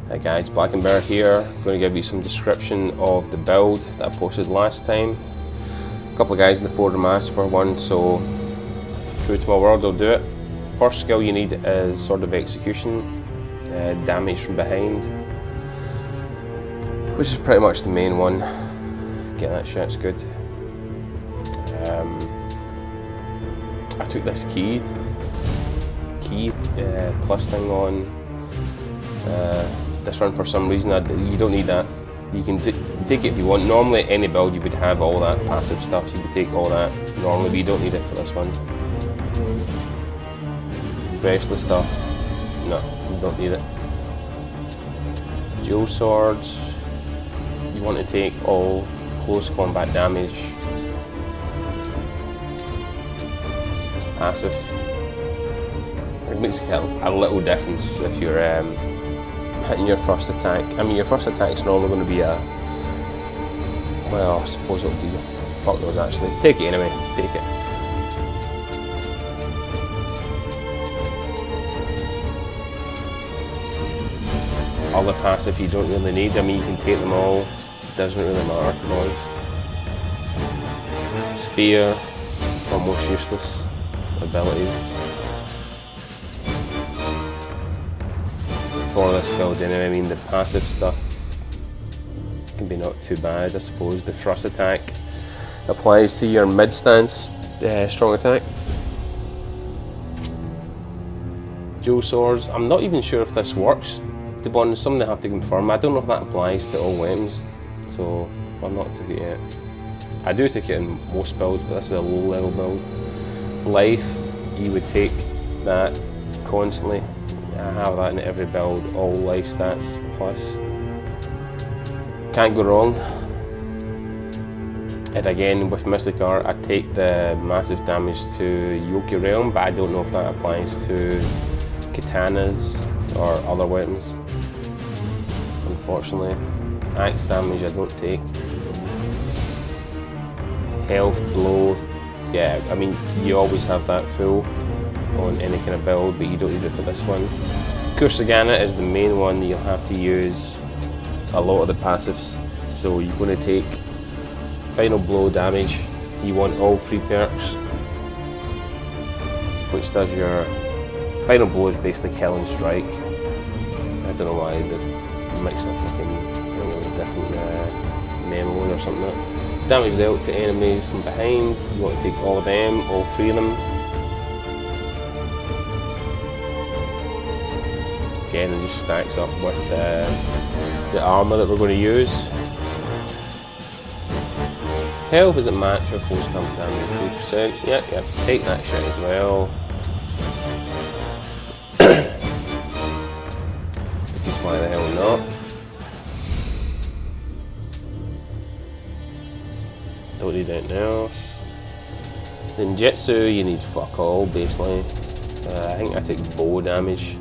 Hi guys, Blackenbauer here. I'm going to give you some description of the build that I posted last time. A couple of guys in the forum asked for one, so true to my word, I'll do it. First skill you need is Sword of Execution, damage from behind, which is pretty much the main one. Get that shit's good. I took this key plus thing on this run for some reason. You don't need that. You can take it if you want. Normally any build you would have all that passive stuff, you would take all that normally, but you don't need it for this one. Restless stuff, no, you don't need it. Dual swords, you want to take all close combat damage. Passive. It makes a little difference if you're hitting your first attack. I mean, your first attack's normally going to be a... well, I suppose it'll be... fuck knows actually. Take it anyway, take it. Other passive you don't really need. I mean, you can take them all. It doesn't really matter, to be honest. Spear, almost useless abilities. For this build anyway, I mean the passive stuff can be not too bad, I suppose. The thrust attack applies to your mid stance strong attack. Dual swords, I'm not even sure if this works. To be honest, something I have to confirm. I don't know if that applies to all weapons, so I've not took it yet. I do take it in most builds, but this is a low level build. Life, you would take that constantly. I have that in every build, all life stats plus. Can't go wrong. And again, with Mystic Art, I take the massive damage to Yoki Realm, but I don't know if that applies to katanas or other weapons. Unfortunately, axe damage I don't take. Health, blow, yeah, I mean, you always have that full on any kind of build, but you don't need it for this one. Kursagana is the main one. You'll have to use a lot of the passives, so you're going to take final blow damage. You want all 3 perks, which does your final blow is basically kill and strike. I don't know why they mixed up fucking different memos or something. Damage dealt to enemies from behind. You want to take all of them, all 3 of them. Again, it just stacks up with the armour that we're going to use. Health isn't match or force stamp damage 3%. Yep, take that shit as well. Because why the hell not? Don't need anything else. Ninjutsu, you need fuck all basically. I think I take bow damage.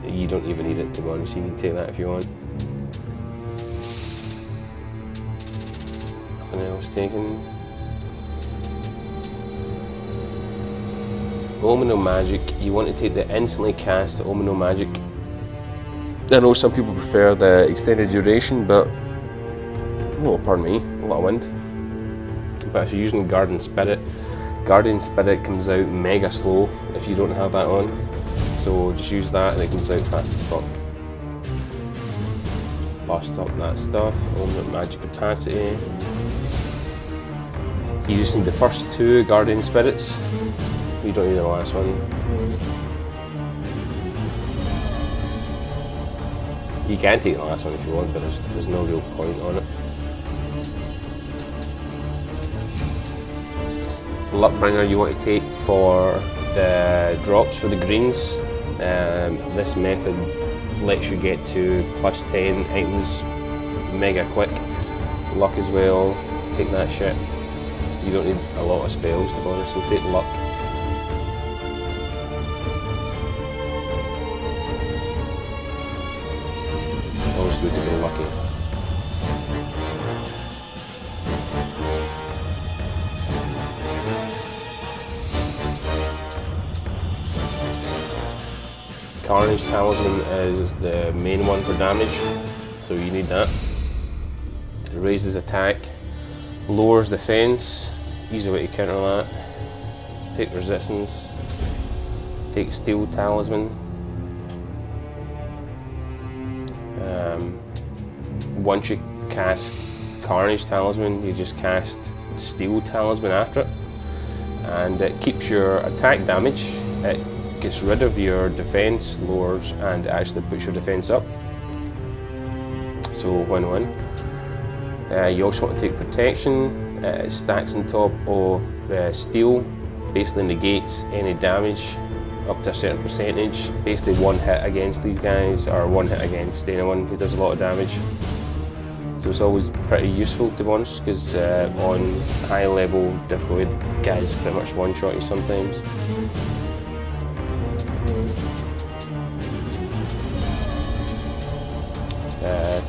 You don't even need it, to be honest. You can take that if you want. Nothing else taken. Omino Magic. You want to take the instantly cast Omino Magic. I know some people prefer the extended duration, but oh, pardon me, a lot of wind. But if you're using Guardian Spirit comes out mega slow if you don't have that on. So just use that and it comes out fast as fuck. Bust up that stuff, Omino Magic Capacity. You just need the first 2 Guardian Spirits. You don't need the last one. You can take the last one if you want, but there's no real point on it. Luckbringer you want to take for the drops for the greens. This method lets you get to plus 10 items mega quick. Luck as well, take that shit. You don't need a lot of spells, to be honest, so take luck. Always good to be lucky. Carnage Talisman is the main one for damage, so you need that. It raises attack, lowers defense, easy way to counter that. Take resistance, take Steel Talisman. Once you cast Carnage Talisman, you just cast Steel Talisman after it, and it keeps your attack damage. It gets rid of your defense, lowers, and actually puts your defense up. So win-win. You also want to take protection. It stacks on top of steel, basically negates any damage up to a certain percentage. Basically one hit against these guys, or one hit against anyone who does a lot of damage. So it's always pretty useful, to be honest, because on high level difficulty, guys pretty much one-shot you sometimes.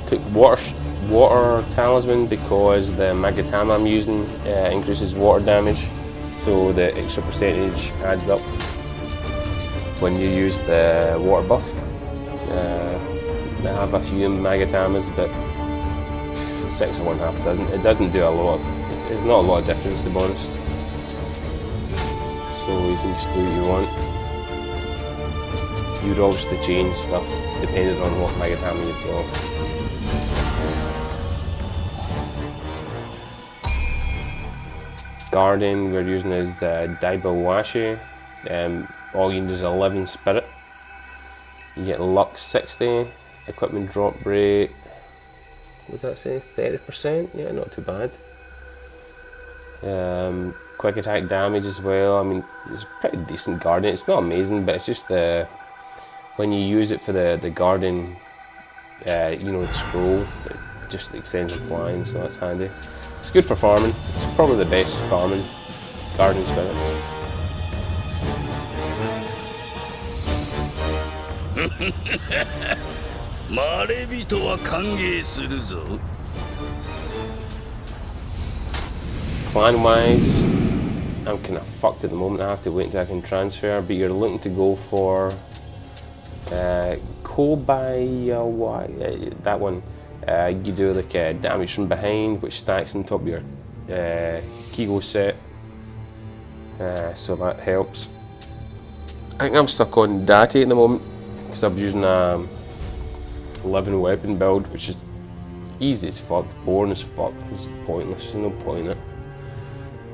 Took water talisman because the Magatama I'm using increases water damage, so the extra percentage adds up when you use the water buff. I have a few Magatamas, but 6 of one, half a dozen. It doesn't do a lot. It's not a lot of difference, to be honest. So you can just do what you want. You'd obviously change stuff depending on what Magatama you've got. Guardian we're using is Daibawashi. All you need is 11 spirit. You get luck 60, equipment drop rate, what does that say, 30%? Yeah, not too bad. Quick attack damage as well. I mean, it's a pretty decent Guardian. It's not amazing, but it's just when you use it for the Guardian, you know, the scroll, it just extends the flying, so that's handy. It's good for farming. It's probably the best farming Guardian spirit. Clan wise, I'm kind of fucked at the moment. I have to wait until I can transfer, but you're looking to go for Kobayawa, that one. You do like damage from behind, which stacks on top of your Kigo set, so that helps. I think I'm stuck on Dati at the moment because I'm using a 11 weapon build, which is easy as fuck, boring as fuck. It's pointless, there's no point in it.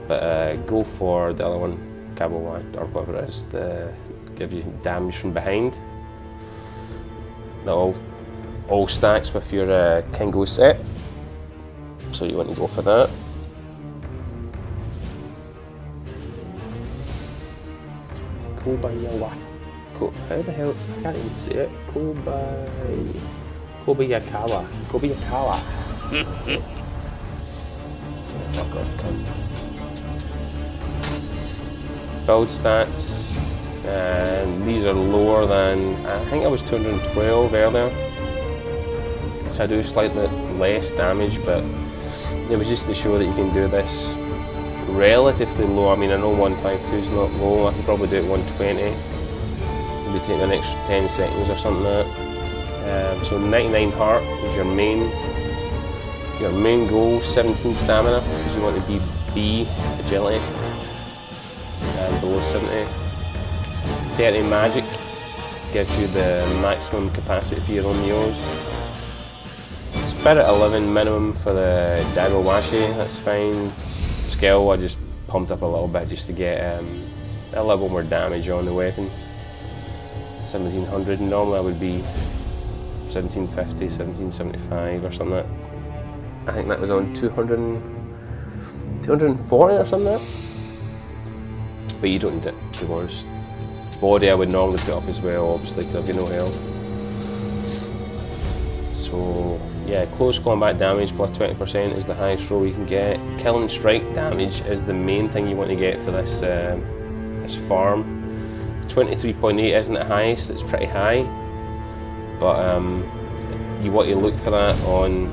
But go for the other one, Kabawai, or whatever it is, to give you damage from behind. That all stacks with your Kingo set, so you want to go for that. Kobayawa. How the hell? I can't even say it. Kobayakawa. Fuck off, cunt. Build stats. These are lower than, I think I was 212 earlier. So I do slightly less damage, but it was just to show that you can do this relatively low. I mean, I know 152 is not low. I could probably do it 120. Maybe take an extra 10 seconds or something like that. So 99 heart is your main goal. 17 stamina because you want to be B agility and below 70. 30 magic gives you the maximum capacity for your own Niohs. Spirit 11 minimum for the Daibawashi, that's fine. Skill I just pumped up a little bit just to get a little more damage on the weapon. 1700, normally I would be 1750, 1775 or something like that. I think that was on 240 or something like that. But you don't need it, to be honest. Body I would normally put up as well, obviously, because I've got no health. So yeah, close combat damage plus 20% is the highest roll you can get. Kill and strike damage is the main thing you want to get for this this farm. 23.8 isn't the highest, it's pretty high, but you want to look for that on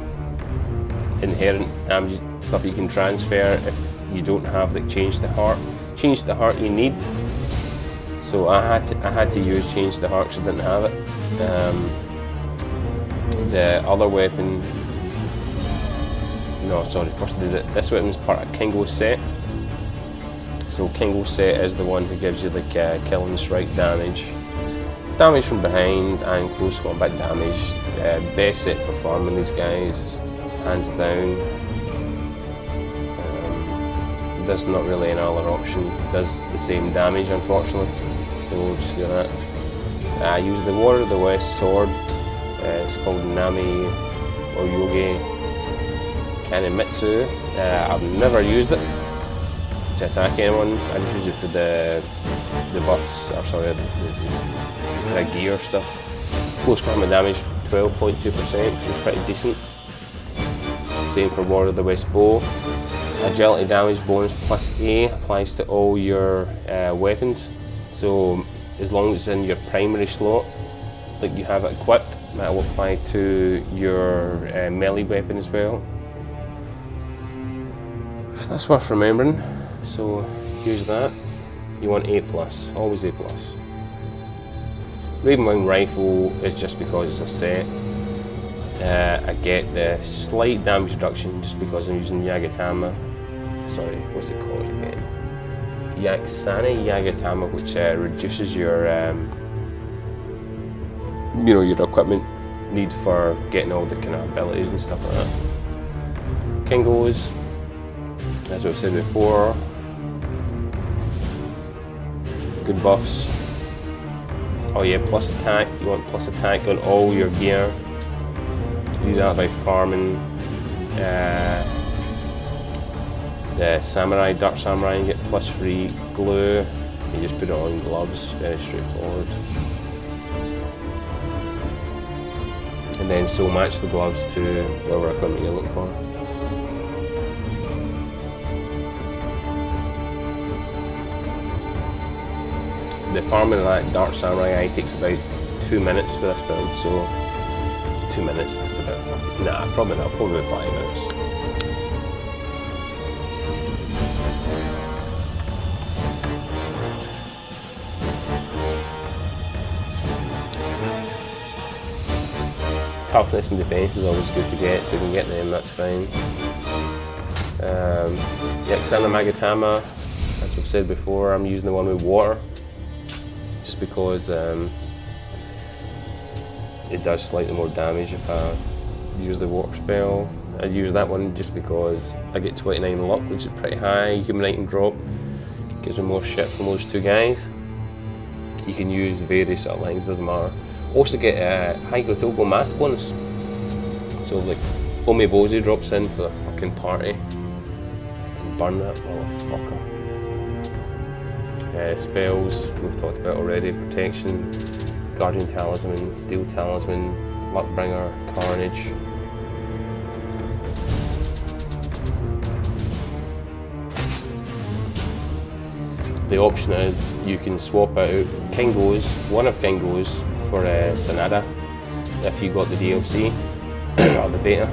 inherent damage stuff you can transfer if you don't have like change to heart. Change to heart you need So I had to change the heart because I didn't have it. The other weapon, no, sorry, first this weapon's part of Kingo's set. So Kingo's set is the one who gives you like killing strike damage, damage from behind, and close combat damage. Best set for farming these guys, hands down. There's not really any other option. It does the same damage, unfortunately. So we'll just do that. I use the Warrior of the West sword. It's called Nami or Yogi Kanemitsu. I've never used it to attack anyone. I just use it for the buffs, or sorry, the gear stuff. Close combat damage 12.2%, which is pretty decent. Same for Warrior of the West bow. Agility damage bonus plus A applies to all your weapons. So as long as it's in your primary slot, like you have it equipped, that will apply to your melee weapon as well. So that's worth remembering. So use that. You want A+, always A+. Ravenwing rifle is just because it's a set. I get the slight damage reduction just because I'm using Yagatama. Sorry, what's it called again? Yaksani Yagatama, which reduces your your equipment need for getting all the kind of abilities and stuff like that. Kingo's, as I've said before, good buffs. Oh yeah, plus attack. You want plus attack on all your gear. Use that by farming the samurai, dark samurai, and get plus 3 glue. You just put it on gloves, very straightforward. And then so match the gloves to whatever equipment you're looking for. The farming of that dark samurai eye takes about 2 minutes for this build, so 2 minutes, that's about, nah, probably not, probably about 5 minutes. Toughness and defense is always good to get, so if you can get them, that's fine. Yaksana Magatama, as I've said before, I'm using the one with water, just because it does slightly more damage if I use the water spell. I use that one just because I get 29 luck, which is pretty high. Human item drop gives me more shit from those two guys. You can use various other lines, doesn't matter. Also get a high Gotogo mass bonus. So like Omebozu drops in for the fucking party. Burn that motherfucker. Spells we've talked about already. Protection, Guardian Talisman, Steel Talisman, Luckbringer, Carnage. The option is you can swap out Kingo's, one of Kingo's, for Sanada if you got the DLC or the beta.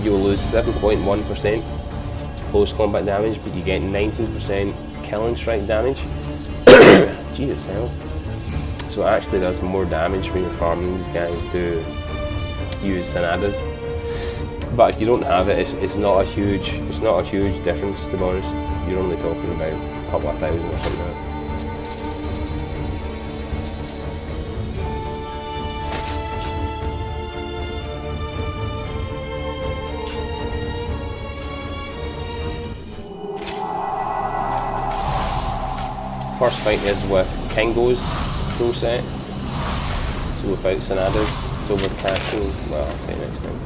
You'll lose 7.1% close combat damage, but you get 19% killing strike damage. Jesus hell. So it actually does more damage when you're farming these guys to use Sanadas. But if you don't have it, it's not a huge difference, to be honest. You're only talking about a couple of thousand or something like that. First fight is with Kingo's full set, so without Sanadas, Silver Castle, well, okay, next time.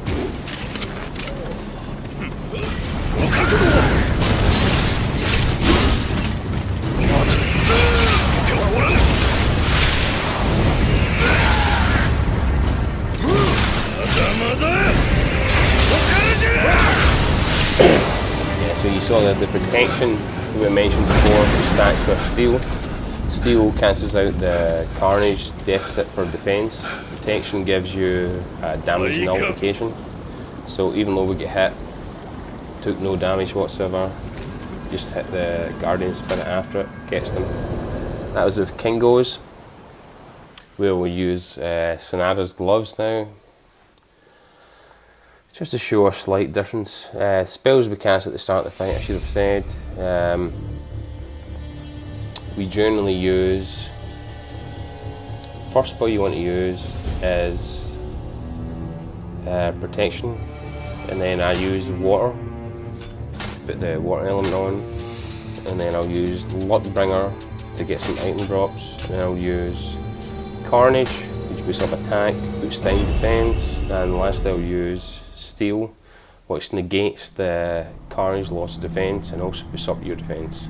Yeah, so you saw the protection we mentioned before, stacks with steel. Steel cancels out the carnage deficit for defense. Protection gives you damage nullification. So even though we get hit, took no damage whatsoever. just hit the Guardian Spirit after it, gets them. That was with Kingo's, where we use Sonada's gloves now, just to show a slight difference. Spells we cast at the start of the fight, I should have said. We generally use, first spell you want to use is Protection, and then I use Water, put the Water element on, and then I'll use Luckbringer to get some item drops, and then I'll use Carnage, which boosts up attack, boosts down defense, and lastly I'll use Steel, which negates the Carnage loss of defense and also boosts up your defense.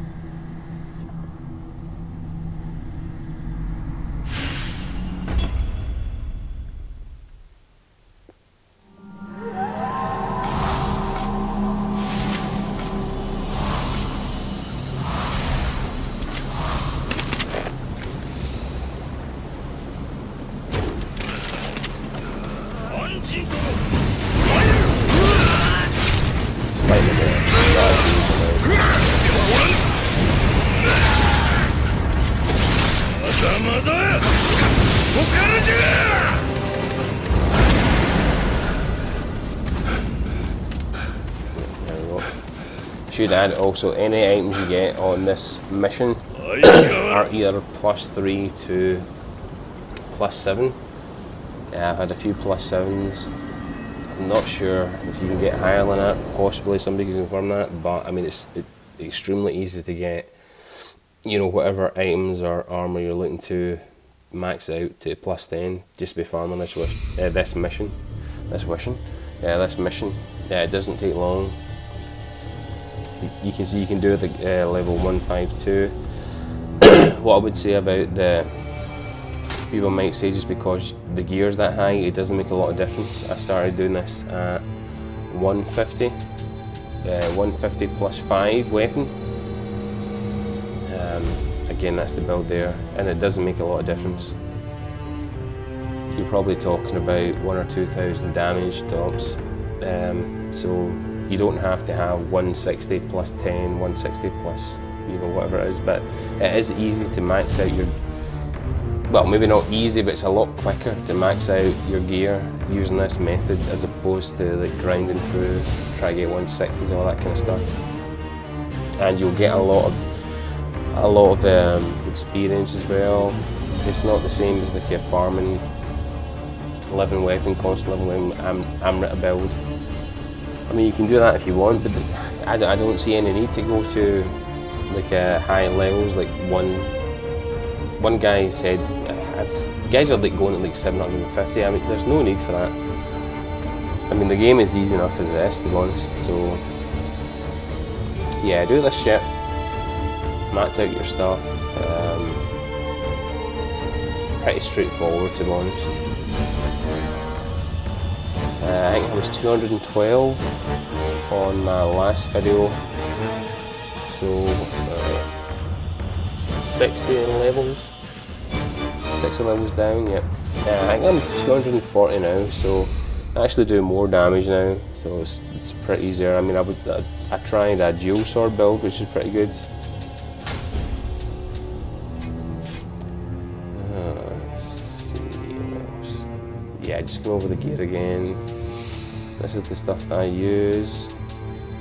Should add also, any items you get on this mission are either +3 to +7. I've had a few +7s. I'm not sure if you can get higher than that. Possibly somebody can confirm that, but I mean it's extremely easy to get. You know, whatever items or armor you're looking to max out to +10, just be farming this mission. It doesn't take long. You can see you can do it at level 152. What I would say about the people might say just because the gear is that high, it doesn't make a lot of difference. I started doing this at 150, 150 +5 weapon. Again, that's the build there, and it doesn't make a lot of difference. You're probably talking about 1,000 or 2,000 damage drops, so you don't have to have 160 +10, 160 plus, you know, whatever it is, but it is easy to max out your, well, maybe not easy, but it's a lot quicker to max out your gear using this method as opposed to like grinding through, try to get 160s, all that kind of stuff. And you'll get a lot of experience as well. It's not the same as like a farming living weapon, constant living weapon, Amrita build. I mean, you can do that if you want, but I don't see any need to go to like high levels. Like one guy said, guys are like going at like 750. I mean, there's no need for that. I mean, the game is easy enough as it is, to be honest. So yeah, do this shit, max out your stuff. Pretty straightforward, to be honest. I think I was 212 on my last video, so what's that? 60 levels? 60 levels down, yep. I think I'm 240 now, so I actually do more damage now, so it's pretty easier. I mean, I tried a dual sword build, which is pretty good. Let's see what else. Yeah, just go over the gear again. This is the stuff that I use.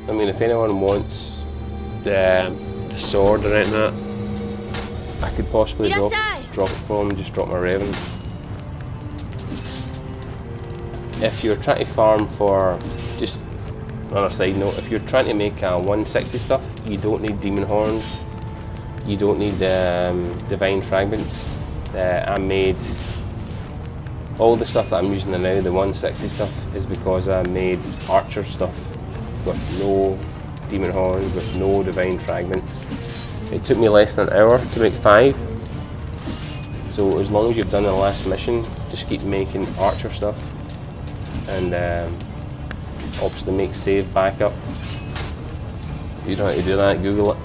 I mean, if anyone wants the sword or anything like that, I could possibly drop it for them, just drop my Raven. If you're trying to farm for, just on a side note, if you're trying to make 160 stuff, you don't need demon horns, you don't need divine fragments. I made all the stuff that I'm using now, the 160 stuff, is because I made archer stuff with no demon horns, with no divine fragments. It took me less than an hour to make 5. So as long as you've done the last mission, just keep making archer stuff. And obviously make save backup. If you don't know how to do that, Google it.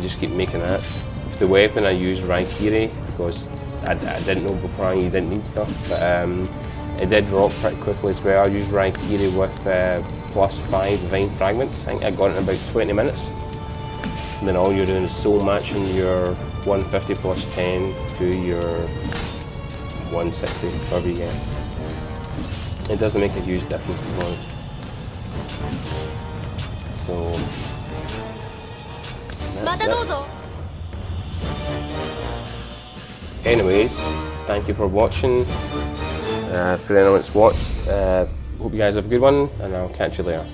Just keep making that. With the weapon I use Raikiri because I didn't know before you didn't need stuff, but it did drop pretty quickly as well. I used Raikiri with plus 5 Divine Fragments. I think I got it in about 20 minutes. And then all you're doing is soul matching your 150 plus 10 to your 160, whatever you get. It doesn't make a huge difference, to be honest. So, that's it. Anyways, thank you for watching. For anyone that's watched, hope you guys have a good one, and I'll catch you later.